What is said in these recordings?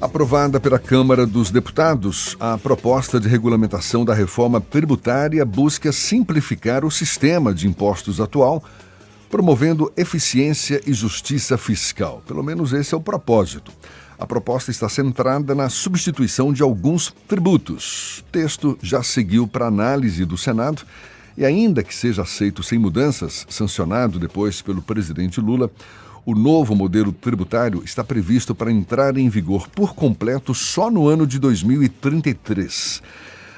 Aprovada pela Câmara dos Deputados, a proposta de regulamentação da reforma tributária busca simplificar o sistema de impostos atual, promovendo eficiência e justiça fiscal. Pelo menos esse é o propósito. A proposta está centrada na substituição de alguns tributos. O texto já seguiu para análise do Senado e, ainda que seja aceito sem mudanças, sancionado depois pelo presidente Lula, o novo modelo tributário está previsto para entrar em vigor por completo só no ano de 2033.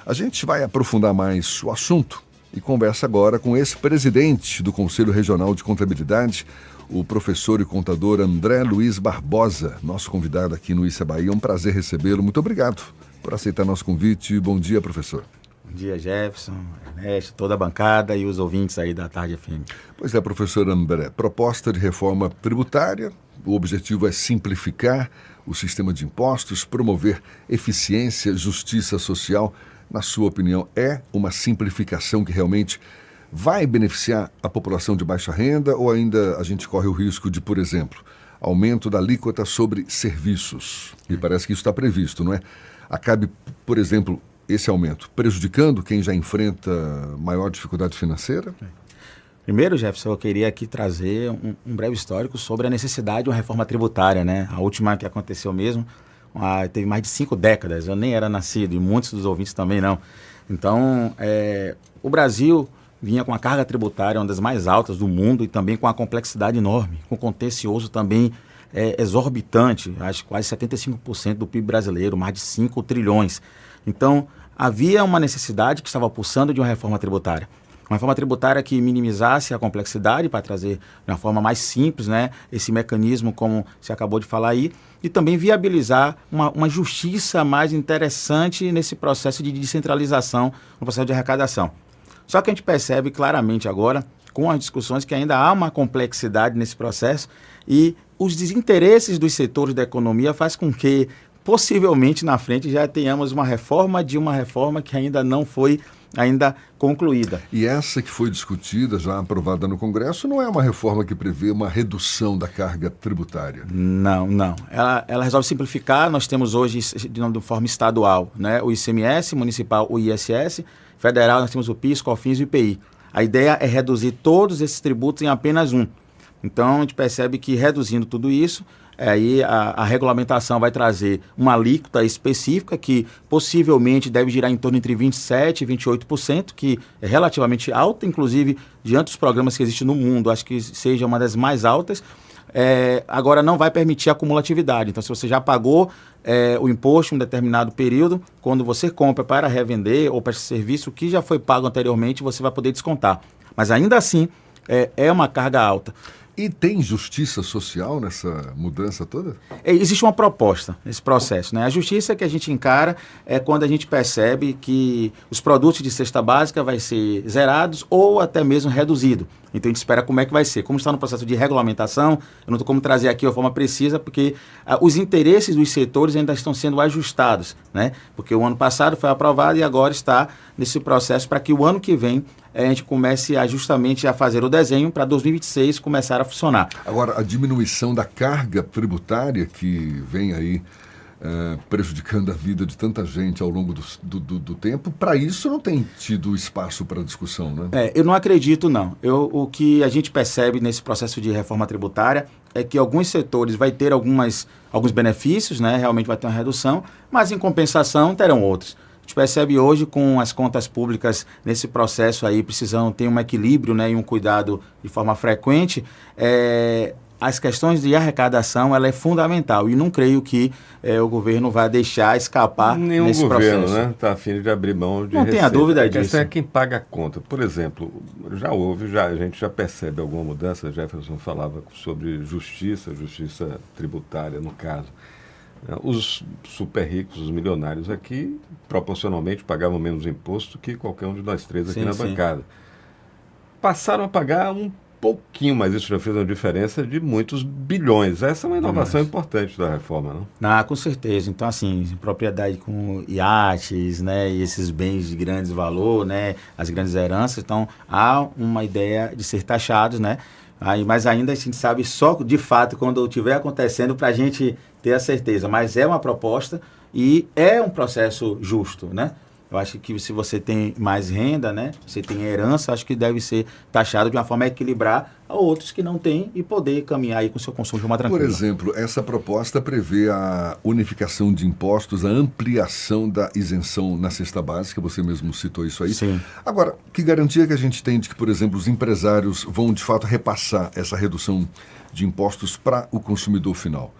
A gente vai aprofundar mais o assunto e conversa agora com esse presidente do Conselho Regional de Contabilidade, o professor e contador André Luiz Barbosa, nosso convidado aqui no Issa Bahia. É um prazer recebê-lo. Muito obrigado por aceitar nosso convite. Bom dia, professor. Bom dia, Jefferson, Ernesto, toda a bancada e os ouvintes aí da Tarde FM. Pois é, professor André, proposta de reforma tributária, o objetivo é simplificar o sistema de impostos, promover eficiência, justiça social. Na sua opinião, é uma simplificação que realmente vai beneficiar a população de baixa renda ou ainda a gente corre o risco de, por exemplo, aumento da alíquota sobre serviços? E parece que isso está previsto, não é? Acabe, por exemplo, esse aumento prejudicando quem já enfrenta maior dificuldade financeira? Primeiro, Jefferson, eu queria aqui trazer um breve histórico sobre a necessidade de uma reforma tributária, né? A última que aconteceu mesmo, teve mais de 5 décadas, eu nem era nascido e muitos dos ouvintes também não. Então, o Brasil vinha com a carga tributária uma das mais altas do mundo e também com a complexidade enorme, com contencioso também exorbitante, acho que quase 75% do PIB brasileiro, mais de 5 trilhões. Então, havia uma necessidade que estava pulsando de uma reforma tributária. Uma reforma tributária que minimizasse a complexidade para trazer de uma forma mais simples, né, esse mecanismo, como você acabou de falar aí, e também viabilizar uma justiça mais interessante nesse processo de descentralização, no processo de arrecadação. Só que a gente percebe claramente agora, com as discussões, que ainda há uma complexidade nesse processo e os desinteresses dos setores da economia faz com que possivelmente na frente já tenhamos uma reforma de uma reforma que ainda não foi concluída. E essa que foi discutida, já aprovada no Congresso, não é uma reforma que prevê uma redução da carga tributária? Não. Ela resolve simplificar. Nós temos hoje, de forma estadual, né, o ICMS, municipal o ISS, federal nós temos o PIS, COFINS e o IPI. A ideia é reduzir todos esses tributos em apenas um. Então, a gente percebe que reduzindo tudo isso, aí a regulamentação vai trazer uma alíquota específica que possivelmente deve girar em torno entre 27% e 28%, que é relativamente alta, inclusive diante dos programas que existem no mundo, acho que seja uma das mais altas. Agora não vai permitir acumulatividade, então se você já pagou o imposto em um determinado período, quando você compra para revender ou para esse serviço que já foi pago anteriormente, você vai poder descontar. Mas ainda assim é uma carga alta. E tem justiça social nessa mudança toda? Existe uma proposta nesse processo, né? A justiça que a gente encara é quando a gente percebe que os produtos de cesta básica vai ser zerados ou até mesmo reduzido. Então a gente espera como é que vai ser. Como está no processo de regulamentação, eu não estou como trazer aqui de forma precisa, porque os interesses dos setores ainda estão sendo ajustados, né? Porque o ano passado foi aprovado e agora está nesse processo para que o ano que vem a gente comece justamente a fazer o desenho para 2026 começar a funcionar. Agora, a diminuição da carga tributária que vem aí prejudicando a vida de tanta gente ao longo do tempo, para isso não tem tido espaço para discussão, né? Eu não acredito, não. O que a gente percebe nesse processo de reforma tributária é que alguns setores vai ter alguns benefícios, né? Realmente vai ter uma redução, mas em compensação terão outros. A gente percebe hoje com as contas públicas nesse processo aí, precisam ter um equilíbrio, né, e um cuidado de forma frequente. As questões de arrecadação, ela é fundamental e não creio que o governo vai deixar escapar nesse processo. Nenhum governo, né, está afim de abrir mão de Não receita. tenha dúvida disso. A questão é quem paga a conta. Por exemplo, a gente já percebe alguma mudança. Jefferson falava sobre justiça tributária, no caso. Os super ricos, os milionários aqui, proporcionalmente pagavam menos imposto que qualquer um de nós três aqui na bancada. Passaram a pagar um pouquinho, mas isso já fez uma diferença de muitos bilhões. Essa é uma inovação importante da reforma, não? Com certeza. Então, assim, propriedade com iates, né, e esses bens de grandes valor, né, as grandes heranças, então há uma ideia de ser taxados, né? Mas ainda a gente sabe só de fato quando estiver acontecendo para a gente ter a certeza, mas é uma proposta e é um processo justo, né? Eu acho que se você tem mais renda, né, você tem herança, acho que deve ser taxado de uma forma a equilibrar a outros que não têm e poder caminhar aí com o seu consumo de uma tranquila. Por exemplo, essa proposta prevê a unificação de impostos, a ampliação da isenção na cesta básica, você mesmo citou isso aí. Sim. Agora, que garantia que a gente tem de que, por exemplo, os empresários vão de fato repassar essa redução de impostos para o consumidor final?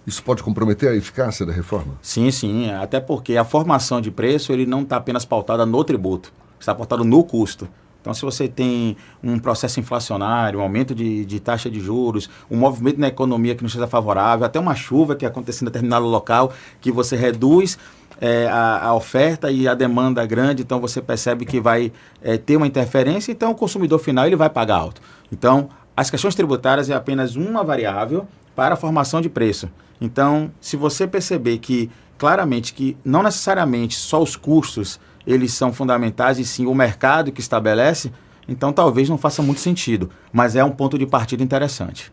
Isso pode comprometer a eficácia da reforma? Sim, sim. Até porque a formação de preço ele não está apenas pautada no tributo, está pautada no custo. Então, se você tem um processo inflacionário, um aumento de taxa de juros, um movimento na economia que não seja favorável, até uma chuva que acontece em determinado local, que você reduz a oferta e a demanda grande, então você percebe que vai ter uma interferência, então o consumidor final ele vai pagar alto. Então, as questões tributárias é apenas uma variável para a formação de preço. Então, se você perceber que, claramente, que não necessariamente só os custos, eles são fundamentais, e sim o mercado que estabelece, então talvez não faça muito sentido, mas é um ponto de partida interessante.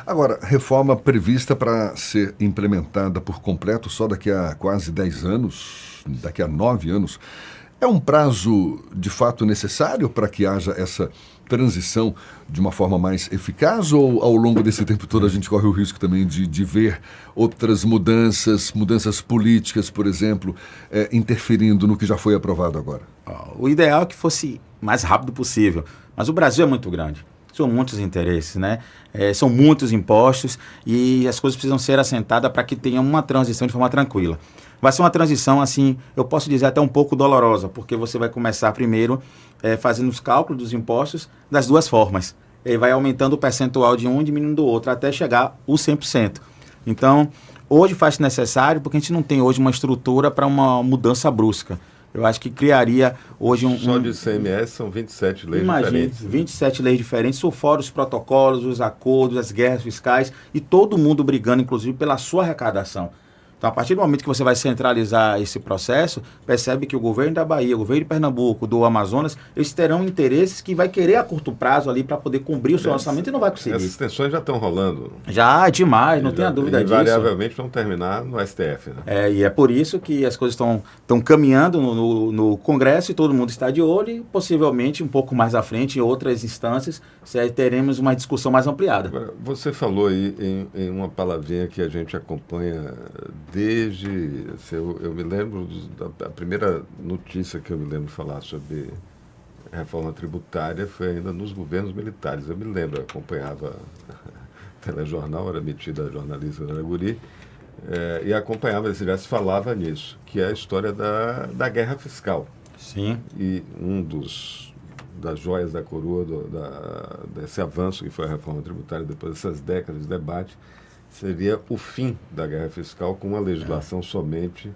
Agora, reforma prevista para ser implementada por completo só daqui a quase 10 anos, daqui a 9 anos, é um prazo de fato necessário para que haja essa transição de uma forma mais eficaz, ou ao longo desse tempo todo a gente corre o risco também de ver outras mudanças políticas, por exemplo, interferindo no que já foi aprovado agora? O ideal é que fosse mais rápido possível, mas o Brasil é muito grande. São muitos interesses, né? São muitos impostos e as coisas precisam ser assentadas para que tenha uma transição de forma tranquila. Vai ser uma transição, assim, eu posso dizer até um pouco dolorosa, porque você vai começar primeiro fazendo os cálculos dos impostos das duas formas. E vai aumentando o percentual de um e diminuindo do outro, até chegar o 100%. Então, hoje faz necessário, porque a gente não tem hoje uma estrutura para uma mudança brusca. Eu acho que criaria hoje Só de ICMS são 27 leis diferentes. 27 leis diferentes, isso fora os protocolos, os acordos, as guerras fiscais e todo mundo brigando, inclusive, pela sua arrecadação. Então, a partir do momento que você vai centralizar esse processo, percebe que o governo da Bahia, o governo de Pernambuco, do Amazonas, eles terão interesses que vai querer a curto prazo ali para poder cumprir o seu orçamento e não vai conseguir. Essas tensões já estão rolando. Já, demais, não tenha dúvida disso. Invariavelmente vão terminar no STF, né? E é por isso que as coisas estão caminhando no Congresso e todo mundo está de olho e possivelmente um pouco mais à frente, em outras instâncias, teremos uma discussão mais ampliada. Agora, você falou aí em uma palavrinha que a gente acompanha desde, eu me lembro da primeira notícia que eu me lembro de falar sobre reforma tributária foi ainda nos governos militares. Eu me lembro, eu acompanhava telejornal, era metida jornalista da Guri, e acompanhava, já se falava nisso, que é a história da guerra fiscal. Sim. E das joias da coroa desse avanço que foi a reforma tributária depois dessas décadas de debate, seria o fim da guerra fiscal com uma legislação somente,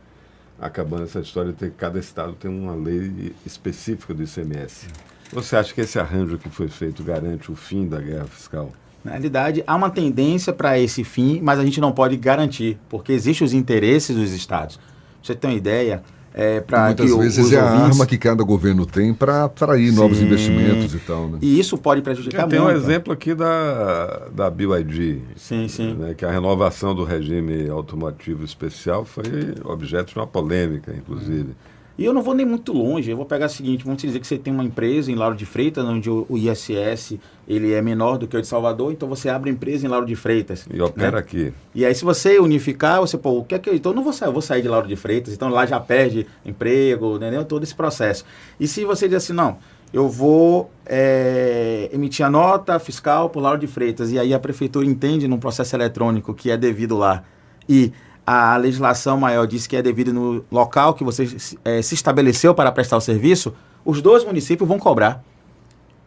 acabando essa história de ter que cada estado tem uma lei específica do ICMS. Você acha que esse arranjo que foi feito garante o fim da guerra fiscal? Na realidade, há uma tendência para esse fim, mas a gente não pode garantir, porque existem os interesses dos estados. Pra você ter uma ideia, muitas vezes é a arma que cada governo tem para atrair novos investimentos e tal, né? E isso pode prejudicar muito. Tem um exemplo aqui da BYD, sim. Né, que a renovação do regime automotivo especial foi objeto de uma polêmica, inclusive. E eu não vou nem muito longe, eu vou pegar o seguinte, vamos dizer que você tem uma empresa em Lauro de Freitas, onde o ISS ele é menor do que o de Salvador, então você abre a empresa em Lauro de Freitas. E opera aqui. E aí se você unificar, você, o que é que então eu não vou sair, eu vou sair de Lauro de Freitas, então lá já perde emprego, entendeu? Todo esse processo. E se você diz assim, não, eu vou emitir a nota fiscal por Lauro de Freitas, e aí a prefeitura entende num processo eletrônico que é devido lá, e a legislação maior diz que é devido no local que você se estabeleceu para prestar o serviço, os dois municípios vão cobrar.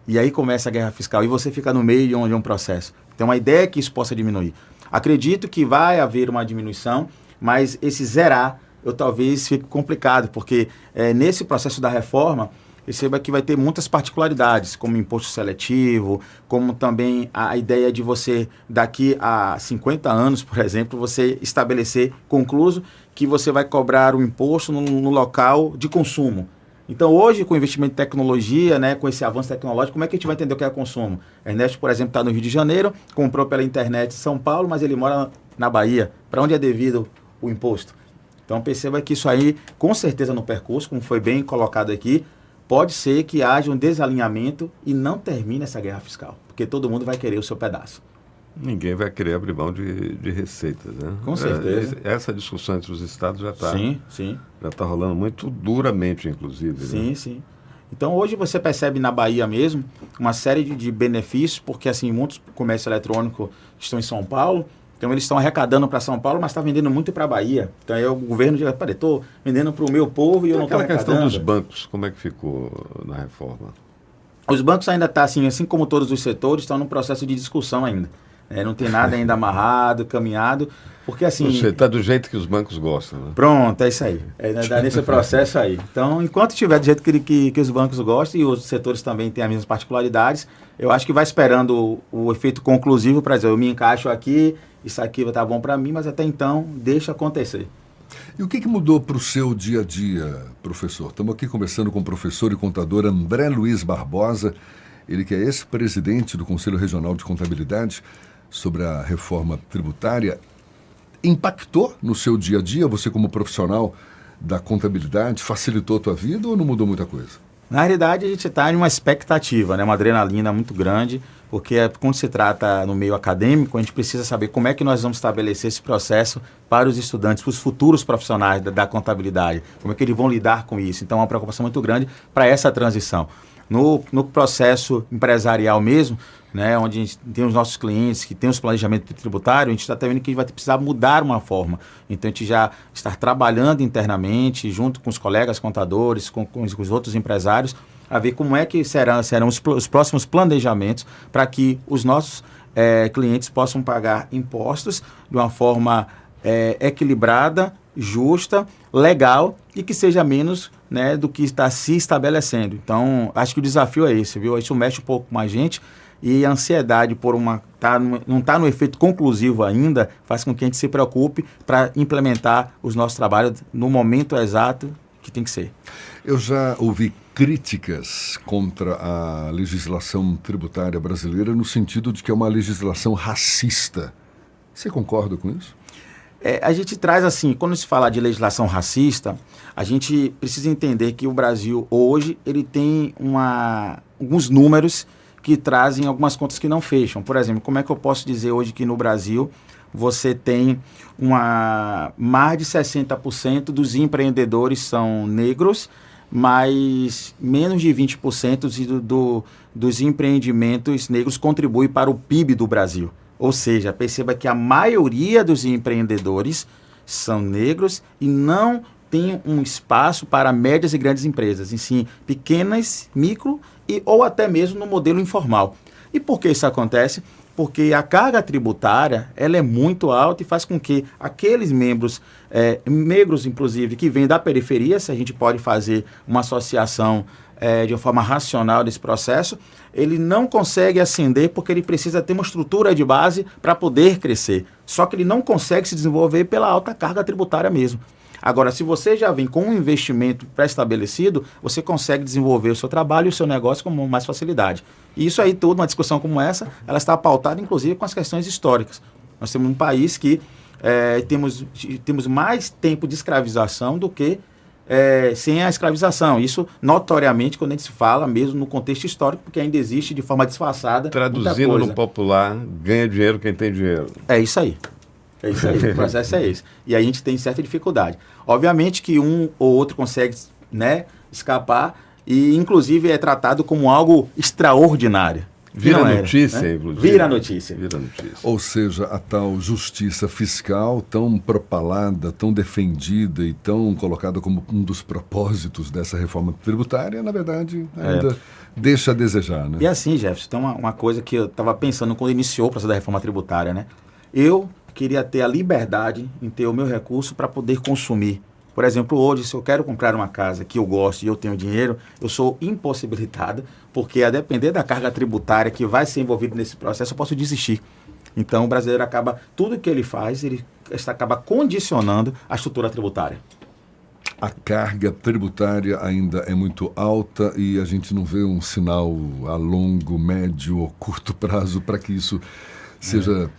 E aí começa a guerra fiscal e você fica no meio de um processo. Então a ideia é que isso possa diminuir. Acredito que vai haver uma diminuição, mas esse zerar, eu talvez fique complicado, porque nesse processo da reforma, perceba que vai ter muitas particularidades, como imposto seletivo, como também a ideia de você, daqui a 50 anos, por exemplo, você estabelecer, concluso, que você vai cobrar o imposto no local de consumo. Então, hoje, com o investimento em tecnologia, né, com esse avanço tecnológico, como é que a gente vai entender o que é consumo? Ernesto, por exemplo, está no Rio de Janeiro, comprou pela internet em São Paulo, mas ele mora na Bahia. Para onde é devido o imposto? Então, perceba que isso aí, com certeza no percurso, como foi bem colocado aqui, pode ser que haja um desalinhamento e não termine essa guerra fiscal, porque todo mundo vai querer o seu pedaço. Ninguém vai querer abrir mão de receitas, né? Com certeza. Essa discussão entre os estados já está já tá rolando muito duramente, inclusive. Sim, né? sim. Então, hoje você percebe na Bahia mesmo uma série de benefícios, porque assim, muitos comércios eletrônicos estão em São Paulo, então eles estão arrecadando para São Paulo, mas está vendendo muito para a Bahia. Então aí o governo diz, peraí, estou vendendo para o meu povo e eu não estou arrecadando. Aquela questão dos bancos, como é que ficou na reforma? Os bancos ainda estão, assim como todos os setores, estão num processo de discussão ainda. Não tem nada ainda amarrado, caminhado, porque assim... Você está do jeito que os bancos gostam, né? Pronto, é isso aí. É nesse processo aí. Então, enquanto estiver do jeito que os bancos gostam e os setores também têm as mesmas particularidades, eu acho que vai esperando o efeito conclusivo para dizer, eu me encaixo aqui, isso aqui vai estar bom para mim, mas até então, deixa acontecer. E o que mudou para o seu dia a dia, professor? Estamos aqui conversando com o professor e contador André Luiz Barbosa, ele que é ex-presidente do Conselho Regional de Contabilidade, sobre a reforma tributária. Impactou no seu dia a dia, você como profissional da contabilidade, facilitou a tua vida ou não mudou muita coisa? Na realidade, a gente está em uma expectativa, né? Uma adrenalina muito grande, porque quando se trata no meio acadêmico, a gente precisa saber como é que nós vamos estabelecer esse processo para os estudantes, para os futuros profissionais da contabilidade, como é que eles vão lidar com isso. Então, é uma preocupação muito grande para essa transição. No processo empresarial mesmo, né, onde a gente tem os nossos clientes que têm os planejamentos tributários, a gente está vendo que a gente vai precisar mudar uma forma. Então, a gente já está trabalhando internamente, junto com os colegas contadores, com os outros empresários, a ver como é que serão os próximos planejamentos para que os nossos clientes possam pagar impostos de uma forma equilibrada, justa, legal e que seja menos, né, do que está se estabelecendo. Então, acho que o desafio é esse, viu? Isso mexe um pouco com a gente e a ansiedade por não está no efeito conclusivo ainda, faz com que a gente se preocupe para implementar os nossos trabalhos no momento exato que tem que ser. Eu já ouvi críticas contra a legislação tributária brasileira no sentido de que é uma legislação racista. Você concorda com isso? A gente traz assim, quando se fala de legislação racista, a gente precisa entender que o Brasil hoje ele tem alguns números que trazem algumas contas que não fecham. Por exemplo, como é que eu posso dizer hoje que no Brasil você tem mais de 60% dos empreendedores são negros, mas menos de 20% dos empreendimentos negros contribuem para o PIB do Brasil. Ou seja, perceba que a maioria dos empreendedores são negros e não tem um espaço para médias e grandes empresas, e sim pequenas, micro ou até mesmo no modelo informal. E por que isso acontece? Porque a carga tributária ela é muito alta e faz com que aqueles membros negros, inclusive, que vêm da periferia, se a gente pode fazer uma associação de uma forma racional desse processo, ele não consegue ascender porque ele precisa ter uma estrutura de base para poder crescer. Só que ele não consegue se desenvolver pela alta carga tributária mesmo. Agora, se você já vem com um investimento pré-estabelecido, você consegue desenvolver o seu trabalho e o seu negócio com mais facilidade. E isso aí tudo, uma discussão como essa, ela está pautada inclusive com as questões históricas. Nós temos um país que temos mais tempo de escravização do que sem a escravização. Isso, notoriamente, quando a gente se fala mesmo no contexto histórico, porque ainda existe de forma disfarçada. Traduzindo no popular, ganha dinheiro quem tem dinheiro. É isso aí. É isso aí, o processo é esse. E aí a gente tem certa dificuldade. Obviamente que um ou outro consegue, né, escapar e, inclusive, é tratado como algo extraordinário. Vira notícia, né? Inclusive. Vira notícia. Ou seja, a tal justiça fiscal tão propalada, tão defendida e tão colocada como um dos propósitos dessa reforma tributária, na verdade, ainda deixa a desejar, né? E assim, Jefferson, tem uma coisa que eu estava pensando quando iniciou o processo da reforma tributária, né? Eu queria ter a liberdade em ter o meu recurso para poder consumir. Por exemplo, hoje, se eu quero comprar uma casa que eu gosto e eu tenho dinheiro, eu sou impossibilitado, porque a depender da carga tributária que vai ser envolvida nesse processo, eu posso desistir. Então, o brasileiro acaba, tudo que ele faz, ele acaba condicionando a estrutura tributária. a carga tributária ainda é muito alta e a gente não vê um sinal a longo, médio ou curto prazo para que isso seja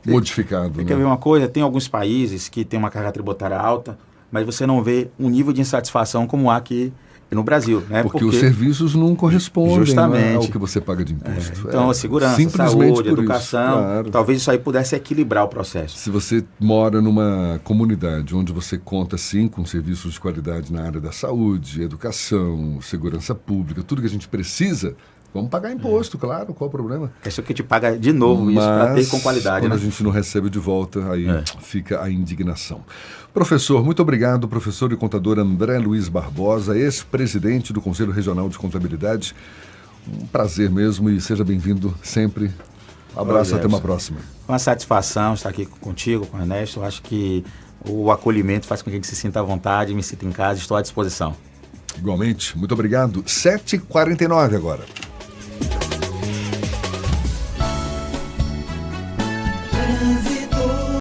modificado. Você quer ver uma coisa? Tem alguns países que têm uma carga tributária alta, mas você não vê um nível de insatisfação como há aqui no Brasil, né? Porque os serviços não correspondem, justamente, ao que você paga de imposto. Então, segurança, saúde, educação, claro. Talvez isso aí pudesse equilibrar o processo. Se você mora numa comunidade onde você conta, sim, com serviços de qualidade na área da saúde, educação, segurança pública, tudo que a gente precisa, vamos pagar imposto, claro, qual o problema? É só que a gente paga de novo isso para ter com qualidade. Quando né? a gente não recebe de volta, aí fica a indignação. Professor, muito obrigado, professor e contador André Luiz Barbosa, ex-presidente do Conselho Regional de Contabilidade. Um prazer mesmo e seja bem-vindo sempre. Abraço, até uma próxima. Uma satisfação estar aqui contigo, com o Ernesto. Eu acho que o acolhimento faz com que a gente se sinta à vontade, me sinta em casa, estou à disposição. Igualmente, muito obrigado. 7h49 agora.